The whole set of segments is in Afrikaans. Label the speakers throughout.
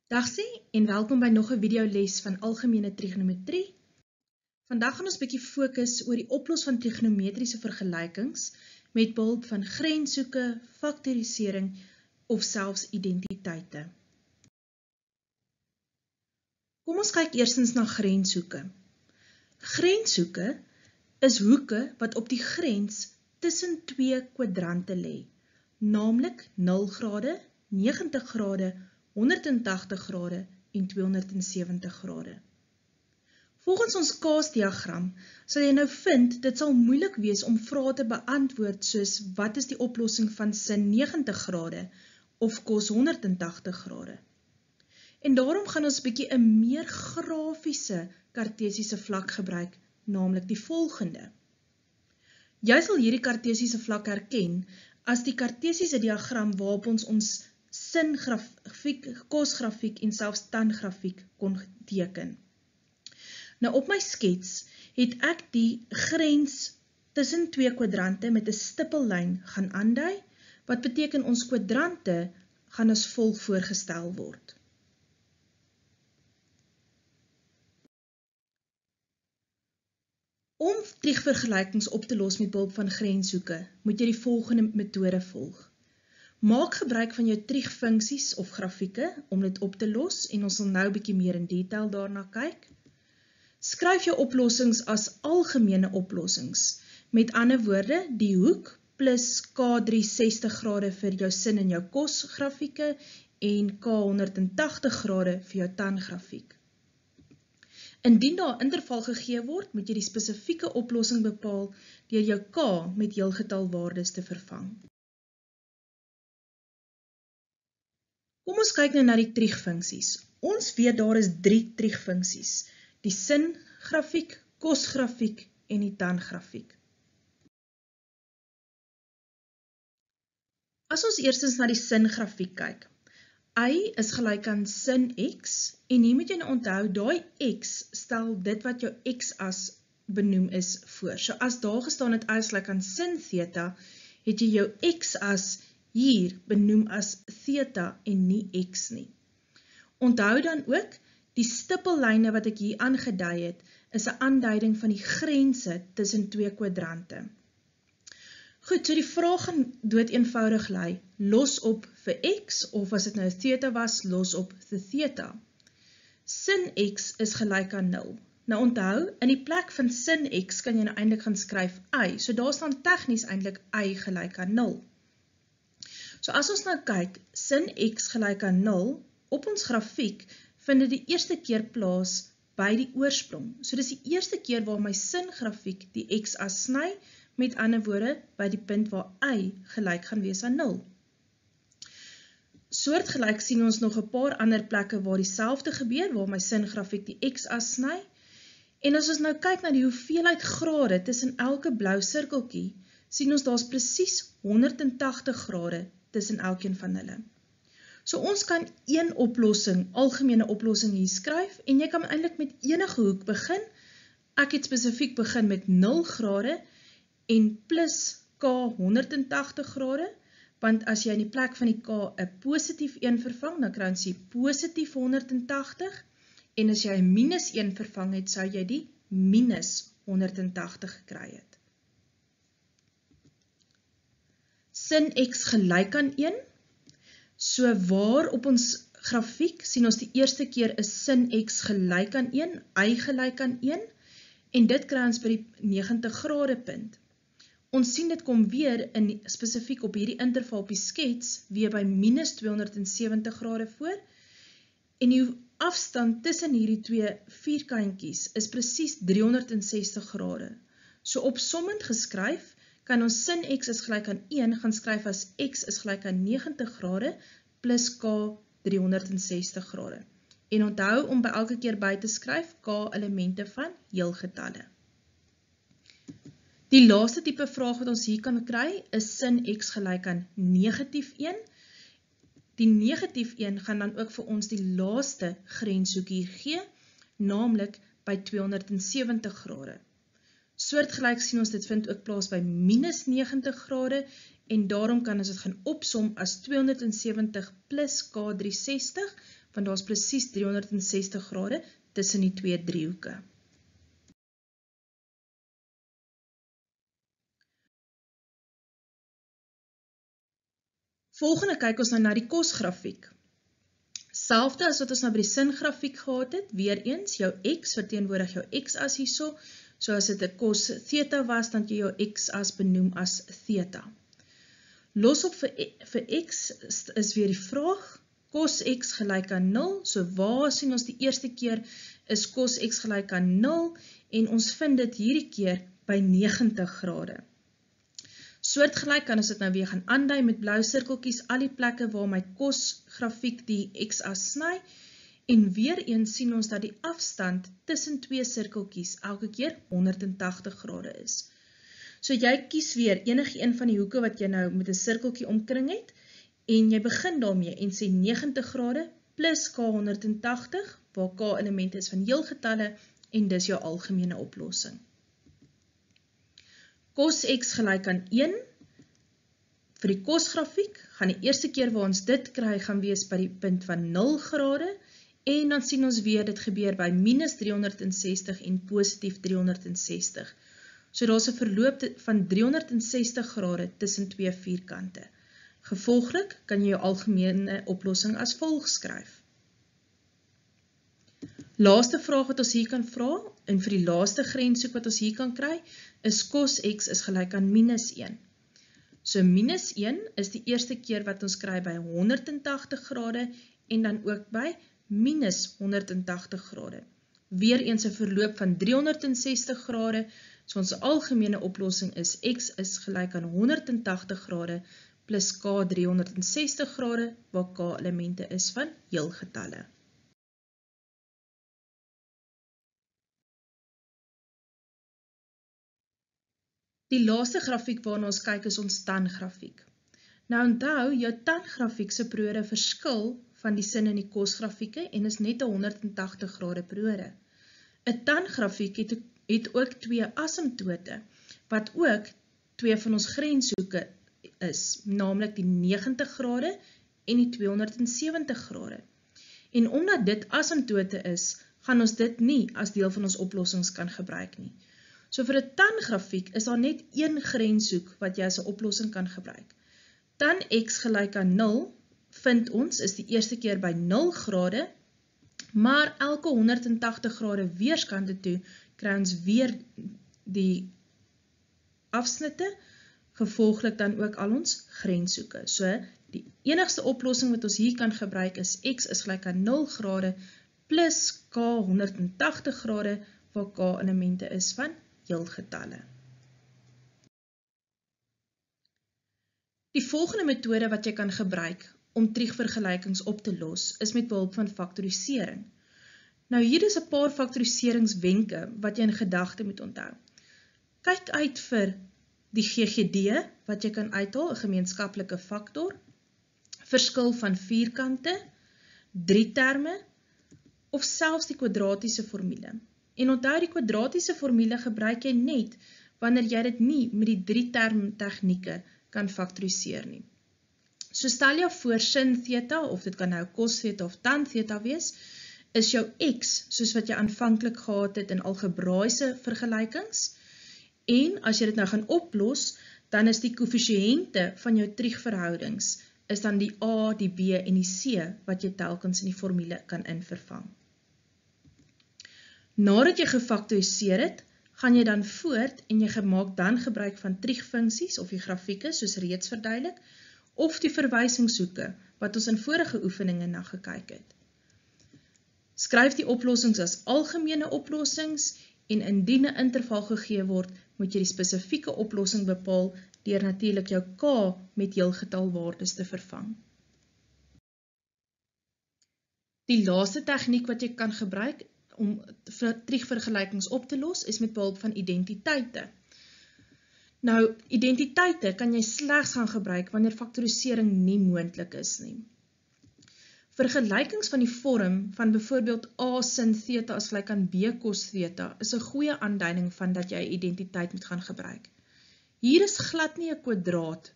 Speaker 1: Dagsie en welkom by nog 'n videoles van algemene trigonometrie. Vandag gaan ons bietjie fokus oor die oplos van trigonometriese vergelykings met behulp van grenssoeke, faktorisering of selfs identiteite. Kom ons kyk eerstens na grenssoeke. Grenssoeke is hoeke wat op die grens tussen twee kwadrante lê, naamlik 0 grade, 90 grade, 180 grade en 270 grade. Volgens ons kaasdiagram sal jy nou vind dit sal moeilik wees om vrae te beantwoord soos wat is die oplossing van sin 90 grade of cos 180 grade. En daarom gaan ons bietjie 'n meer grafiese kartesiese vlak gebruik, naamlik die volgende. Jy sal hierdie kartesiese vlak herken as die kartesiese diagram waarop ons singrafiek, kosgrafiek en selfs tangrafiek kon teken. Nou op my skets het ek die grens tussen twee kwadrante met 'n stippellyn gaan aandui, wat beteken ons kwadrante gaan as volg voorgestel word. Om triegvergelykings op te los met behulp van grenssoeke, moet jy die volgende metode volg. Maak gebruik van jou triegfunksies of grafieke om dit op te los en ons sal nou 'n bietjie meer in detail daarna kyk. Skryf jou oplossings as algemene oplossings. Met ander woorde, die hoek plus K360 grade vir jou sin en jou kos grafieke en K180 grade vir jou tan grafiek. Indien daar 'n interval gegee word, moet jy die spesifieke oplossing bepaal deur jou K met heelgetalwaardes te vervang. Kom ons kyk nou na die triegfunksies. Ons weet daar is 3 triegfunksies: die singrafiek, kosgrafiek en die tangrafiek. As ons eerstens na die singrafiek kyk, y is gelyk aan sin x en hier moet jy nou onthou, daai x stel dit wat jou x-as benoem is voor. So as daar gestaan het y is gelyk aan sin theta, het jy jou x-as hier benoem as theta en nie x nie. Onthou dan ook, die stippellyne wat ek hier aangedui het, is 'n aanduiding van die grense tussen twee kwadrante. Goed, so die vraag gaan doodeenvoudig lui, los op vir x, of as dit nou theta was, los op vir theta. Sin x is gelyk aan 0. Nou onthou, in die plek van sin x kan jy nou eintlik gaan skryf y, so daar staan tegnies eintlik y gelyk aan 0. So as ons nou kyk, sin x gelyk aan 0, op ons grafiek vind dit die eerste keer plaas by die oorsprong. So dis die eerste keer waar my singrafiek die x-as sny, met ander woorde by die punt waar y gelyk gaan wees aan 0. Soortgelyk sien ons nog 'n paar ander plekke waar dieselfde gebeur, waar my singrafiek die x-as sny. En as ons nou kyk na die hoeveelheid grade tussen elke blou sirkeltjie, sien ons daar's presies 180 grade tussen elkeen van hulle. So ons kan een oplossing, algemene oplossing hier skryf, en jy kan eintlik met enige hoek begin. Ek het spesifiek begin met 0 grade en plus K 180 grade, want as jy in die plek van die K 'n positief 1 vervang, dan kry ons die positief 180, en as jy 'n minus 1 vervang het, sou jy die minus 180 gekry het. Sin x gelyk aan 1, so waar op ons grafiek sien ons die eerste keer is sin x gelyk aan 1, y gelyk aan 1, en dit kry ons by die 90 grade punt. Ons sien dit kom weer in spesifiek op hierdie interval op die skets, weer by minus 270 grade voor, en die afstand tussen hierdie twee vierkantjies is presies 360 grade. So opsommend geskryf, kan ons sin x is gelyk aan 1 gaan skryf as x is gelyk aan 90 grade plus k 360 grade. En onthou om by elke keer by te skryf k elemente van heelgetalle. Die laaste tipe vraag wat ons hier kan kry is sin x gelyk aan negatief 1. Die negatief 1 gaan dan ook vir ons die laaste grenshoek hier gee, naamlik by 270 grade. Soortgelyk sien ons dit vind ook plaas by minus 90 grade en daarom kan ons dit gaan opsom as 270 plus K360 want daar is presies 360 grade tussen die twee driehoeke. Volgende kyk ons nou na die kosgrafiek. Selfde as wat ons nou by die singrafiek gehad het, weer eens, jou x verteenwoordig jou x-as hierso, so as dit 'n cos theta was, dan jy jou x-as benoem as theta. Los op vir x is weer die vraag, cos x gelyk aan 0, so waar sien ons die eerste keer is cos x gelyk aan 0, en ons vind dit hierdie keer by 90 grade. Soortgelyk kan ons dit nou weer gaan aandui met blou sirkeltjies, al die plekke waar my kosgrafiek die x-as sny, en weer eens sien ons dat die afstand tussen twee sirkeltjies elke keer 180 grade is. So jy kies weer enige een van die hoeke wat jy nou met 'n sirkeltjie omkring het, en jy begin daarmee en sê 90 grade plus k 180, waar k elemente is van heelgetalle, en dis jou algemene oplossing. Cos x gelyk aan 1, vir die kosgrafiek, gaan die eerste keer waar ons dit kry, gaan wees by die punt van 0 grade, en dan sien ons weer, dit gebeur by minus 360 en positief 360. So daar is 'n verloop van 360 grade tussen twee vierkante. Gevolglik kan jy jou algemene oplossing as volg skryf. Laaste vraag wat ons hier kan vra, en vir die laaste grenshoek wat ons hier kan kry, is cos x is gelyk aan minus 1. So minus 1 is die eerste keer wat ons kry by 180 grade, en dan ook by minus 180 grade. Weer eens 'n verloop van 360 grade, so ons algemene oplossing is x is gelyk aan 180 grade plus k 360 grade, waar k elemente is van heelgetalle. Die laaste grafiek waarna ons kyk is ons tangrafiek. Nou onthou, jou tangrafiek se periode verskil van die sin in die kosgrafieke en is net 'n 180 grade periode. 'n Tangrafiek het ook twee asymptote, wat ook twee van ons grenshoeke is, naamlik die 90 grade en die 270 grade. En omdat dit asymptote is, gaan ons dit nie as deel van ons oplossings kan gebruik nie. So vir 'n tangrafiek is daar net een grenshoek wat jy as 'n oplossing kan gebruik. Tan x gelyk aan 0, vind ons, is die eerste keer by 0 grade, maar elke 180 grade weerskante toe, kry ons weer die afsnitte, gevolglik dan ook al ons grenshoeke. So, die enigste oplossing wat ons hier kan gebruik is x is gelyk aan 0 grade plus k 180 grade, waar k elemente is van heelgetalle. Die volgende metode wat jy kan gebruik om triegvergelykings op te los, is met behulp van faktorisering. Nou hier is 'n paar faktoriseringswenke wat jy in gedagte moet onthou. Kyk uit vir die GGD, wat jy kan uithaal, 'n gemeenskaplike faktor, verskil van vierkante, drie terme, of selfs die kwadratiese formule. En onthou, die kwadratiese formule gebruik jy net, wanneer jy dit nie met die drie term tegnieke kan faktoriseer nie. So stel jou voor sin theta, of dit kan nou cos theta of tan theta wees, is jou x, soos wat jy aanvanklik gehad het in algebraïese vergelykings, en as jy dit nou gaan oplos, dan is die koëffisiënte van jou triegverhoudings, is dan die a, die b en die c, wat jy telkens in die formule kan invervang. Nadat jy gefaktoriseer het, gaan jy dan voort en jy maak dan gebruik van triegfunksies of die grafieke, soos reeds verduidelik, of die verwysingshoeke, wat ons in vorige oefeninge na gekyk het. Skryf die oplossings as algemene oplossings, en indien 'n interval gegee word, moet jy die spesifieke oplossing bepaal, deur natuurlik jou k met heelgetalwaardes te vervang. Die laaste tegniek wat jy kan gebruik om triegvergelykings op te los, is met behulp van identiteite. Nou, identiteite kan jy slegs gaan gebruik wanneer faktorisering nie moontlik is nie. Vergelykings van die vorm van byvoorbeeld a sin theta is gelyk aan b cos theta is 'n goeie aanduiding van dat jy 'n identiteit moet gaan gebruik. Hier is glad nie 'n kwadraat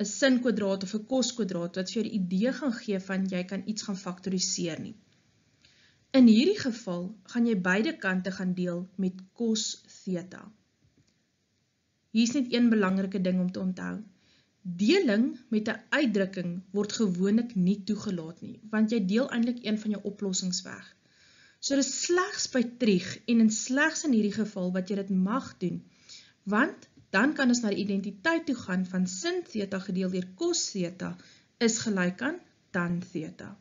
Speaker 1: 'n sin-kwadraat of 'n cos-kwadraat wat vir jou die idee gaan gee van jy kan iets gaan faktoriseer nie. In hierdie geval gaan jy beide kante gaan deel met cos theta. Hier is net een belangrike ding om te onthou. Deling met 'n uitdrukking word gewoonlik nie toegelaat nie, want jy deel eintlik een van jou oplossings weg. So dit is slegs by trig en slegs in hierdie geval wat jy dit mag doen, want dan kan ons na die identiteit toe gaan van sin theta gedeel deur cos theta is gelyk aan tan theta.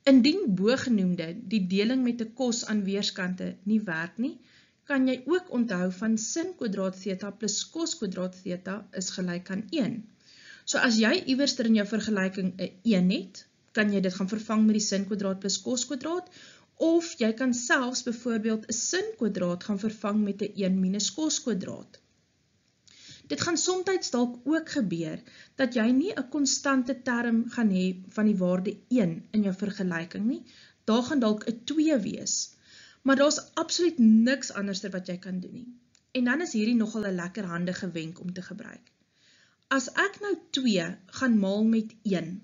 Speaker 1: Indien bogenoemde die deling met 'n cos aan weerskante nie werk nie, kan jy ook onthou van sin kwadraat theta plus cos kwadraat theta is gelyk aan 1. So as jy iewerster in jou vergelyking 'n 1 het, kan jy dit gaan vervang met die sin kwadraat plus cos kwadraat, of jy kan selfs byvoorbeeld 'n sin kwadraat gaan vervang met 'n 1 minus cos kwadraat. Dit gaan soms dalk ook gebeur, dat jy nie 'n konstante term gaan hê van die waarde 1 in jou vergelyking nie, daar gaan dalk 'n 2 wees. Maar daar is absoluut niks anders wat jy kan doen nie. En dan is hierdie nogal 'n lekker handige wenk om te gebruik. As ek nou 2 gaan maal met 1,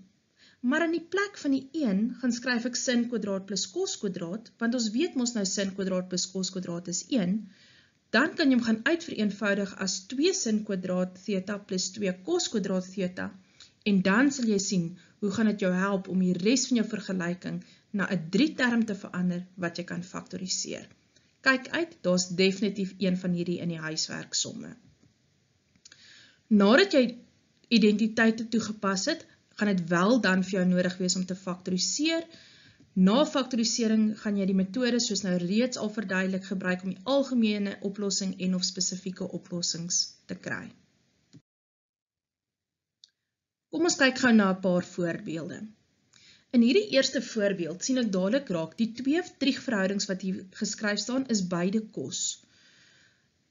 Speaker 1: maar in die plek van die 1 gaan skryf ek sin kwadraat plus cos kwadraat, want ons weet mos nou sin kwadraat plus cos kwadraat is 1, dan kan jy hom gaan uitvereenvoudig as 2 sin kwadraat theta plus 2 cos kwadraat theta, en dan sal jy sien hoe gaan dit jou help om die res van jou vergelyking na 'n 3-term te verander wat jy kan faktoriseer. Kyk uit, daar's definitief een van hierdie in die huiswerksomme. Nadat jy identiteite toegepas het, gaan dit wel dan vir jou nodig wees om te faktoriseer. Na faktorisering gaan jy die metode soos nou reeds al verduidelik gebruik om die algemene oplossing en of spesifieke oplossings te kry. Kom ons kyk gou na 'n paar voorbeelde. In hierdie eerste voorbeeld sien ek dadelik raak, die 2 trigverhoudings wat hier geskryf staan is beide cos.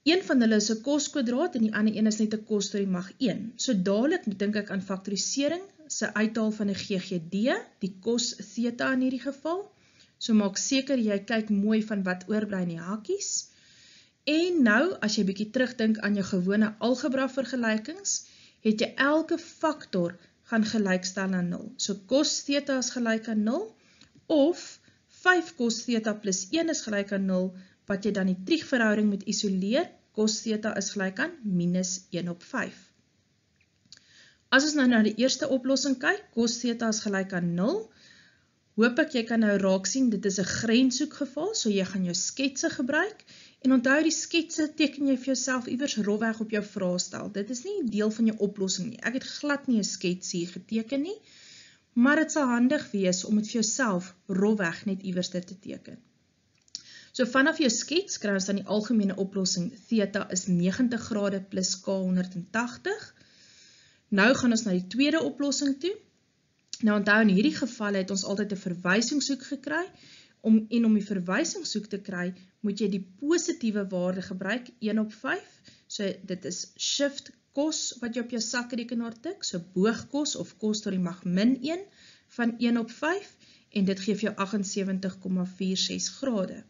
Speaker 1: Een van hulle is 'n cos kwadraat en die ander een is net 'n cos tot die mag 1. So dadelik dink ek aan faktorisering, se uithaal van 'n GGD, die cos theta in hierdie geval. So maak seker jy kyk mooi van wat oorbly in die hakies. En nou, as jy bietjie terugdink aan jou gewone algebra vergelykings, het jy elke faktor gaan gelykstel aan 0. So cos theta is gelyk aan 0, of 5 cos theta plus 1 is gelyk aan 0, wat jy dan die trigverhouding moet isoleer, cos theta is gelyk aan minus 1 op 5. As ons nou na die eerste oplossing kyk, cos theta is gelyk aan 0, hoop ek jy kan nou raak sien, dit is 'n grenssoekgeval, so jy gaan jou sketse gebruik, en onthou die sketse teken jy vir jouself iewers rofweg op jou vraestel. Dit is nie deel van jou oplossing nie. Ek het glad nie 'n skets hier geteken nie, maar dit sal handig wees om dit vir jouself rofweg net iewers te teken. So vanaf jou skets kry ons dan die algemene oplossing theta is 90 grade plus k 180. Nou gaan ons na die tweede oplossing toe. Nou onthou in hierdie geval het ons altyd 'n verwysingshoek gekry, om die verwysingshoek te kry, moet jy die positiewe waarde gebruik, 1 op 5, so dit is shift cos wat jy op jou sakrekenaar tik, so boogkos of cos tot die mag min 1 van 1 op 5, en dit gee vir jou 78,46 grade.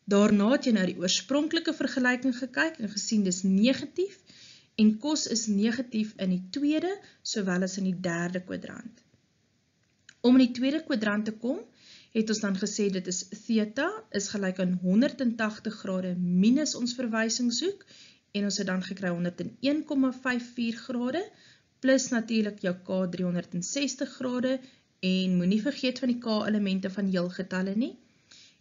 Speaker 1: Daarna het jy na die oorspronklike vergelyking gekyk en gesien dis negatief, en cos is negatief in die tweede, sowel as in die derde kwadrant. Om in die tweede kwadrant te kom, het ons dan gesê dit is theta is gelyk aan 180 grade minus ons verwysingshoek, en ons het dan gekry 101,54 grade, plus natuurlik jou k 360 grade, en moenie vergeet van die k-elemente van heelgetalle nie.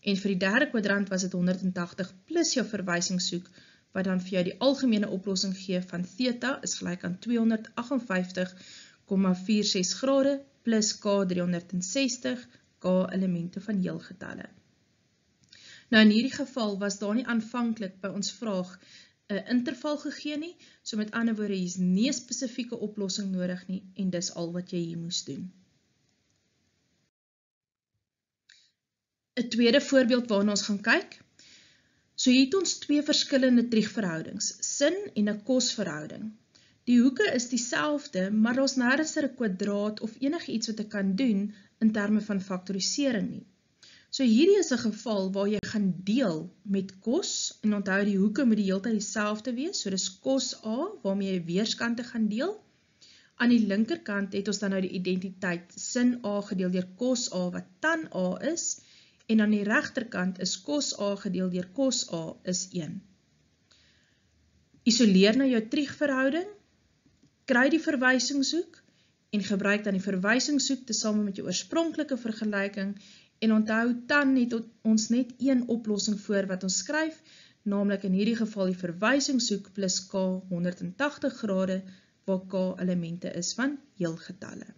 Speaker 1: En vir die derde kwadrant was dit 180 plus jou verwysingshoek, wat dan vir jou die algemene oplossing gee van theta is gelyk aan 258,46 grade plus k 360, k-elemente van heelgetalle. Nou in hierdie geval was daar nie aanvanklik by ons vraag 'n interval gegee nie, so met ander woorde hier is nie 'n spesifieke oplossing nodig nie, en dis al wat jy hier moes doen. 'n tweede voorbeeld waarna ons gaan kyk. So hier het ons 2 verskillende trigverhoudings, sin en 'n cos-verhouding. Die hoeke is dieselfde, maar daar's nêrens 'n kwadraat of enige iets wat ek kan doen in terme van faktorisering nie. So hierdie is 'n geval waar jy gaan deel met kos, en onthou die hoeke moet die hele tyd dieselfde wees, so dis kos A, waarmee jy weerskante gaan deel. Aan die linkerkant het ons dan nou die identiteit sin A gedeel deur kos A wat tan A is, en aan die regterkant is kos A gedeel deur kos A is 1. Isoleer nou jou triegverhouding, kry die verwysingshoek, en gebruik dan die verwysingshoek tesame met jou oorspronklike vergelyking, en onthou tan het ons net een oplossing voor wat ons skryf, naamlik in hierdie geval die verwysingshoek plus k 180 grade, waar k elemente is van heelgetalle.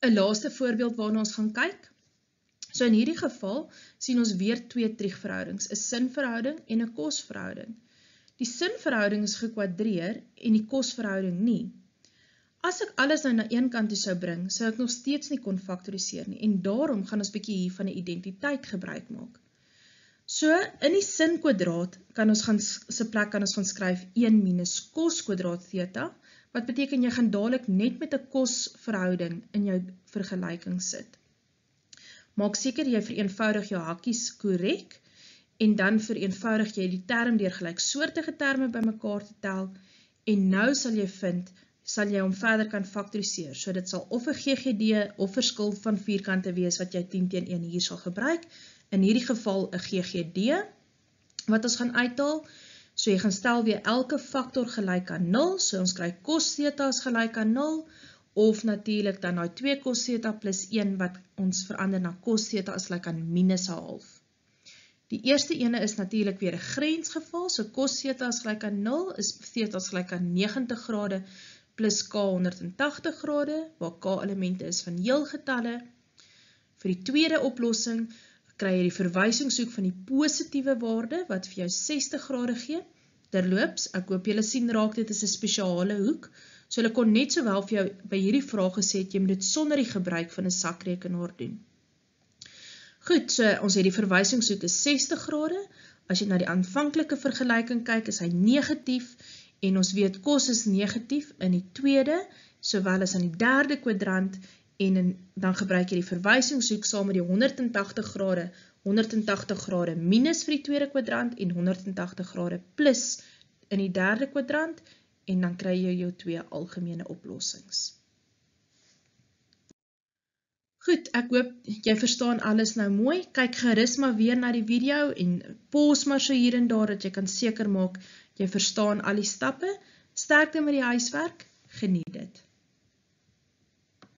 Speaker 1: 'n laaste voorbeeld waarna ons gaan kyk. So in hierdie geval sien ons weer twee triegverhoudings, 'n sinverhouding en 'n kosverhouding. Die sinverhouding is gekwadreer en die kosverhouding nie. As ek alles nou na een kant toe sou bring, sou ek nog steeds nie kon faktoriseer nie, en daarom gaan ons bietjie hier van 'n identiteit gebruik maak. So, in die sin kwadraat se plek kan ons gaan skryf 1 minus kos kwadraat theta, wat beteken jy gaan dadelik net met 'n kosverhouding in jou vergelyking sit. Maak seker jy vereenvoudig jou hakkies korrek, en dan vereenvoudig jy die term deur gelyksoortige terme bymekaar te tel, en nou sal jy hom verder kan faktoriseer. So dit sal of 'n GGD of verskil van vierkante wees wat jy 10/1 hier sal gebruik. In hierdie geval 'n GGD wat ons gaan uithaal. So jy gaan stel weer elke faktor gelyk aan 0, so ons kry cos theta is gelyk aan 0, of natuurlik dan daai 2 cos theta plus 1 wat ons verander na cos theta is gelyk aan minus 1/2. Die eerste ene is natuurlik weer 'n grensgeval, so cos theta is gelyk aan 0, is theta is gelyk aan 90 grade plus k 180 grade, waar k elemente is van heelgetalle. Vir die tweede oplossing kry jy die verwysingshoek van die positiewe waarde, wat vir jou 60 grade gee. Terloops, ek hoop julle sien raak dit is 'n spesiale hoek, so hulle kon net sowel vir jou by hierdie vraag gesê het, jy moet dit sonder die gebruik van 'n sakrekenaar doen. Goed, so ons het die verwysingshoek is 60 grade, as jy na die aanvanklike vergelyking kyk, is hy negatief, en ons weet kos is negatief in die tweede, sowel as in die derde kwadrant, en dan gebruik jy die verwysingshoek saam met die 180 grade minus vir die tweede kwadrant, en 180 grade plus in die derde kwadrant, en dan kry jy jou twee algemene oplossings. Goed, ek hoop jy verstaan alles nou mooi. Kyk gerus maar weer na die video en pause maar so hier en daar dat jy kan seker maak jy verstaan al die stappe. Sterkte met die huiswerk, geniet dit.